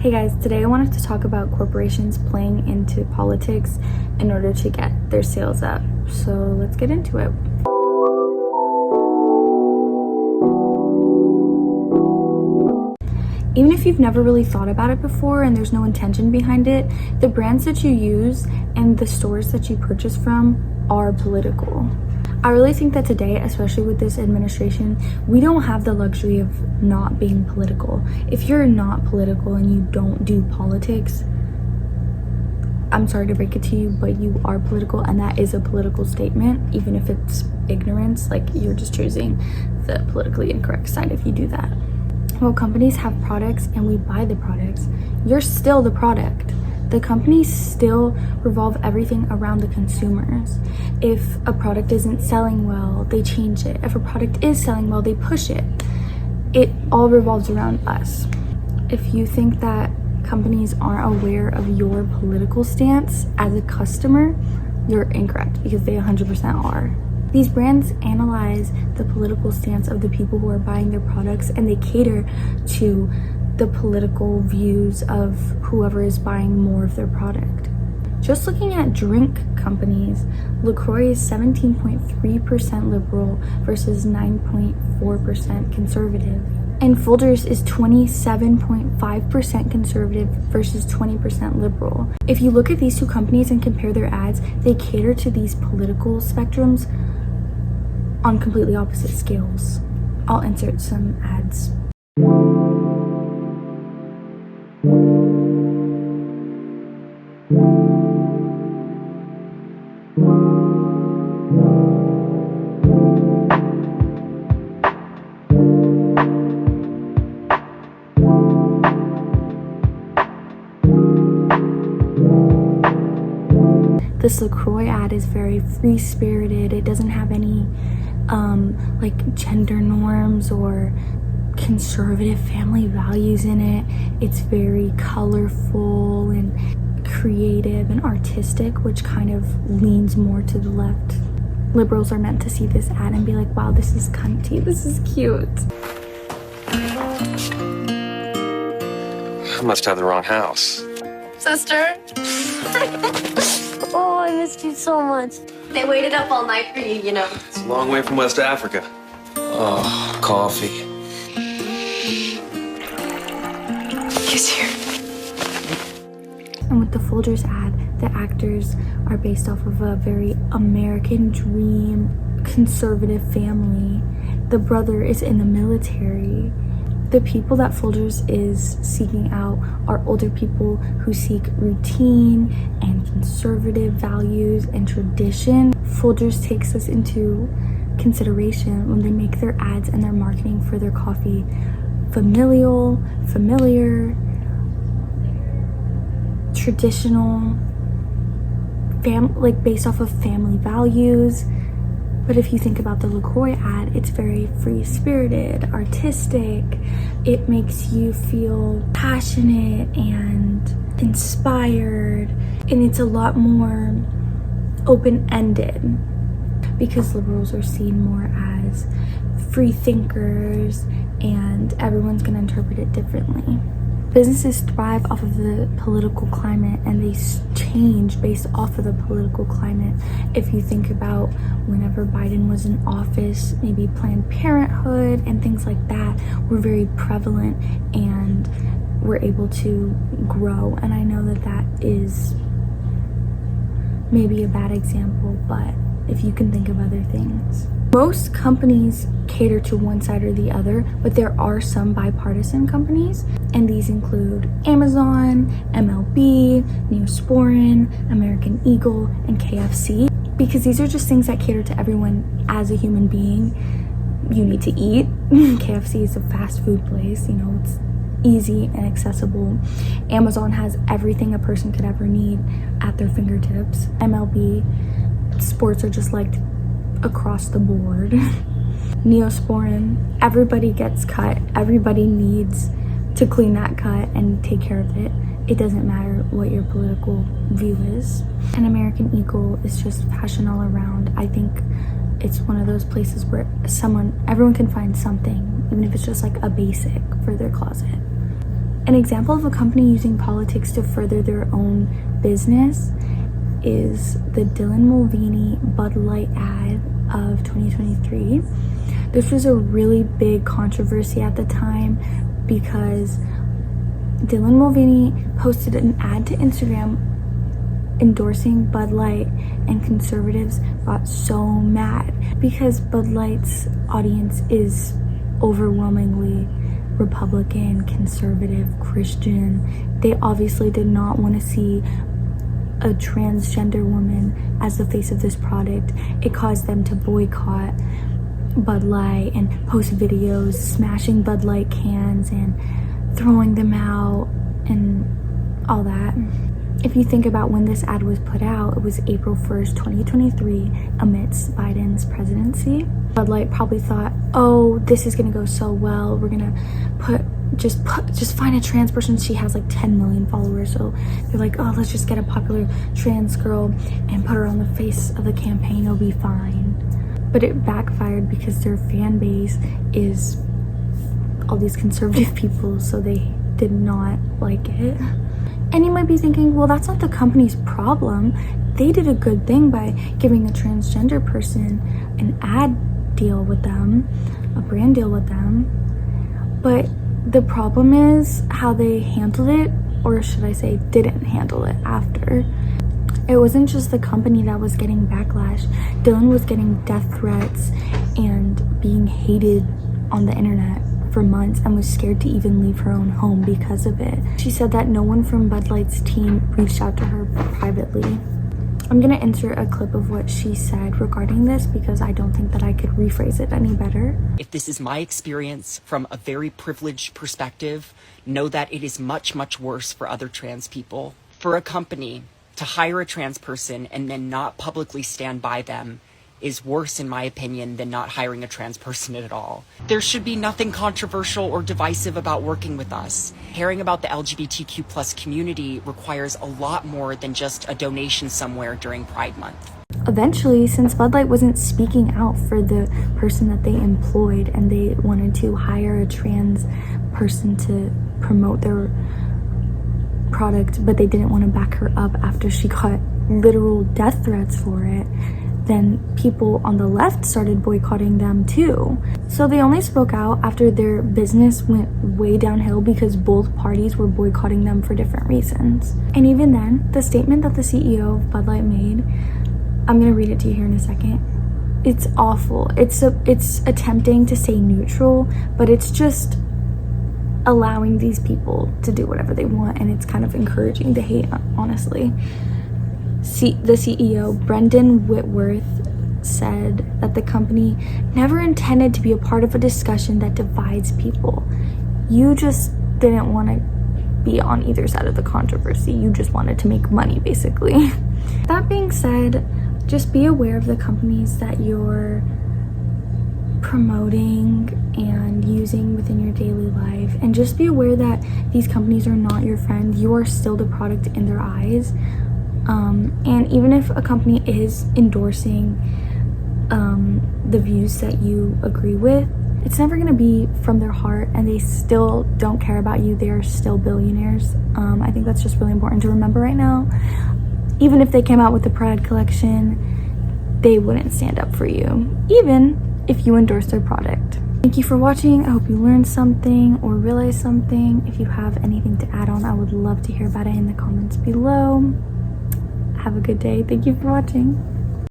Hey guys, today I wanted to talk about corporations playing into politics in order to get their sales up. So let's get into it. Even if you've never really thought about it before and there's no intention behind it, the brands that you use and the stores that you purchase from are political. I really think that today, especially with this administration, we don't have the luxury of not being political. If you're not political and you don't do politics, I'm sorry to break it to you, but you are political, and that is a political statement, even if it's ignorance. Like, you're just choosing the politically incorrect side if you do that. Well, companies have products and we buy the products. You're still the product. The companies still revolve everything around the consumers. If a product isn't selling well, they change it. If a product is selling well, they push it. It all revolves around us. If you think that companies aren't aware of your political stance as a customer, you're incorrect, because they 100% are. These brands analyze the political stance of the people who are buying their products, and they cater to the political views of whoever is buying more of their product. Just looking at drink companies, LaCroix is 17.3% liberal versus 9.4% conservative. And Folgers is 27.5% conservative versus 20% liberal. If you look at these two companies and compare their ads, they cater to these political spectrums on completely opposite scales. I'll insert some ads. This LaCroix ad is very free-spirited. It doesn't have any like gender norms or conservative family values in it. It's very colorful and creative and artistic, which kind of leans more to the left. Liberals are meant to see this ad and be like, wow, this is cunty, this is cute. I must have the wrong house. Sister? Oh, I missed you so much. They waited up all night for you, you know. It's a long way from West Africa. Oh, coffee. He's here. And with the Folgers ad, the actors are based off of a very American dream, conservative family. The brother is in the military. The people that Folgers is seeking out are older people who seek routine and conservative values and tradition. Folgers takes this into consideration when they make their ads and their marketing for their coffee familiar, traditional, like based off of family values. But if you think about the LaCroix ad, it's very free-spirited, artistic. It makes you feel passionate and inspired. And it's a lot more open-ended because liberals are seen more as free thinkers and everyone's gonna interpret it differently. Businesses thrive off of the political climate, and they change based off of the political climate. If you think about whenever Biden was in office, maybe Planned Parenthood and things like that were very prevalent and were able to grow. And I know that that is maybe a bad example, but if you can think of other things. Most companies cater to one side or the other, but there are some bipartisan companies, and these include Amazon, MLB, Neosporin, American Eagle, and KFC, because these are just things that cater to everyone as a human being. You need to eat. KFC is a fast food place, you know, it's easy and accessible. Amazon has everything a person could ever need at their fingertips. MLB, sports are just like across the board. Neosporin, everybody gets cut. Everybody needs to clean that cut and take care of it. It doesn't matter what your political view is. And American Eagle is just fashion all around. I think it's one of those places where everyone can find something, even if it's just like a basic for their closet. An example of a company using politics to further their own business is the Dylan Mulvaney Bud Light ad of 2023. This was a really big controversy at the time because Dylan Mulvaney posted an ad to Instagram endorsing Bud Light, and conservatives got so mad because Bud Light's audience is overwhelmingly Republican, conservative, Christian. They obviously did not want to see a transgender woman as the face of this product. It caused them to boycott Bud Light and post videos smashing Bud Light cans and throwing them out and all that. If you think about when this ad was put out, it was April 1st, 2023, amidst Biden's presidency. Bud Light probably thought, oh, this is gonna go so well. We're gonna just find a trans person. She has like 10 million followers. So they're like, oh, let's just get a popular trans girl and put her on the face of the campaign. It'll be fine. But it backfired because their fan base is all these conservative people. So they did not like it. And you might be thinking, well, that's not the company's problem. They did a good thing by giving a transgender person an ad deal with them, a brand deal with them. But the problem is how they handled it, or should I say didn't handle it after. It wasn't just the company that was getting backlash. Dylan was getting death threats and being hated on the internet for months and was scared to even leave her own home because of it. She said that no one from Bud Light's team reached out to her privately. I'm gonna insert a clip of what she said regarding this because I don't think that I could rephrase it any better. If this is my experience from a very privileged perspective, know that it is much, much worse for other trans people. For a company to hire a trans person and then not publicly stand by them is worse, in my opinion, than not hiring a trans person at all. There should be nothing controversial or divisive about working with us. Caring about the LGBTQ plus community requires a lot more than just a donation somewhere during Pride Month. Eventually, since Bud Light wasn't speaking out for the person that they employed and they wanted to hire a trans person to promote their product, but they didn't want to back her up after she got literal death threats for it, then people on the left started boycotting them too. So they only spoke out after their business went way downhill because both parties were boycotting them for different reasons. And even then, the statement that the CEO of Bud Light made, I'm gonna read it to you here in a second. It's awful. It's attempting to stay neutral, but it's just allowing these people to do whatever they want, and it's kind of encouraging the hate, honestly. The CEO, Brendan Whitworth, said that the company never intended to be a part of a discussion that divides people. You just didn't want to be on either side of the controversy. You just wanted to make money, basically. That being said, just be aware of the companies that you're promoting and using within your daily life, and just be aware that these companies are not your friend. You are still the product in their eyes. And even if a company is endorsing the views that you agree with, it's never going to be from their heart, and they still don't care about you. They are still billionaires. I think that's just really important to remember right now. Even if they came out with the Pride collection, they wouldn't stand up for you, even if you endorse their product. Thank you for watching. I hope you learned something or realized something. If you have anything to add on, I would love to hear about it in the comments below. Have a good day. Thank you for watching.